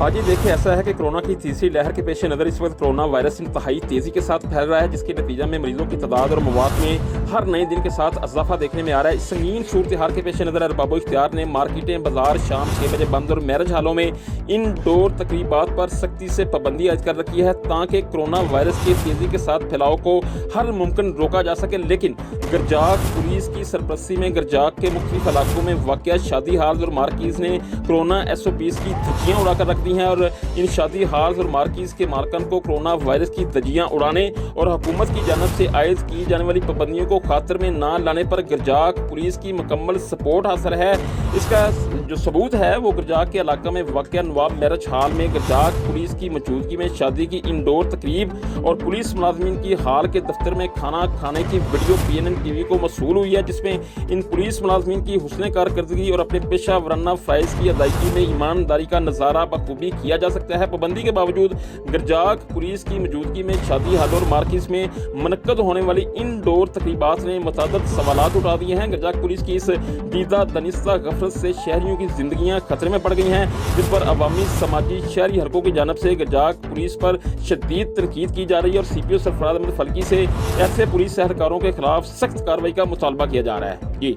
आज ये देखिए, ऐसा है कि कोरोना की तीसरी लहर के पेश नज़र इस वक्त कोरोना वायरस इंतहाई तेज़ी के साथ फैल रहा है, जिसके नतीजे में मरीजों की तादाद और मौत में हर नए दिन के साथ इजाफा देखने में आ रहा है। इस संगीन सूरत हाल के पेश नज़र अरबाब इख्तियार ने मार्केटें, बाजार शाम 6 बजे बंद और मैरिज हालों में इनडोर तकरीबात पर सख्ती से पाबंदी आयद कर रखी है ताकि कोरोना वायरस के तेज़ी के साथ फैलाव को हर मुमकिन रोका जा सके। लेकिन गरजाक पुलिस की सरपरस्ती में गरजाक के मुख्तलिफ इलाकों में वाक़या शादी हाल और मार्किज़ ने कोरोना SOPs की धज्जियाँ उड़ाकर रख दी हैं और इन शादी हाल और मार्किज़ के मालकन को कोरोना वायरस की धज्जियाँ उड़ाने और हुकूमत की जानिब से आयद की जाने वाली पाबंदियों को खातर में ना लाने पर गरजाक पुलिस की मुकम्मल सपोर्ट हासिल है। इसका जो सबूत है वो गरजाक के इलाका में वाक़या नवाब मैरिज हाल में गरजाक पुलिस की मौजूदगी में शादी की इंडोर तकरीब और पुलिस मुलाजमीन की हाल के दफ्तर में खाना खाने की वीडियो PNN TV को मौसूल हुई है, जिसमें इन पुलिस मुलाजमीन की हुस्न कारकर्दगी और अपने पेशा वराना फ़राइज़ की अदायगी में ईमानदारी का नज़ारा बखूबी किया जा सकता है। पाबंदी के बावजूद गरजाक पुलिस की मौजूदगी में शादी हाल और मार्किज़ में मुनक्कद होने वाली इंडोर तकरीबात ने मुतअद्दिद सवालात उठा दिए हैं। गरजाक पुलिस की इस दीदा दनिस्ता गफलत से शहरियों की जिंदगियां खतरे में पड़ गई हैं, जिस पर अवामी समाजी शहरी हरकों की जानिब से गरजाक पुलिस पर शदीद तनकीद की जा रही है और CPO सरफराज अहमद फल्की से ऐसे पुलिस एहलकारों के खिलाफ सख्त कार्रवाई का मुतालबा किया जा रहा है। जी।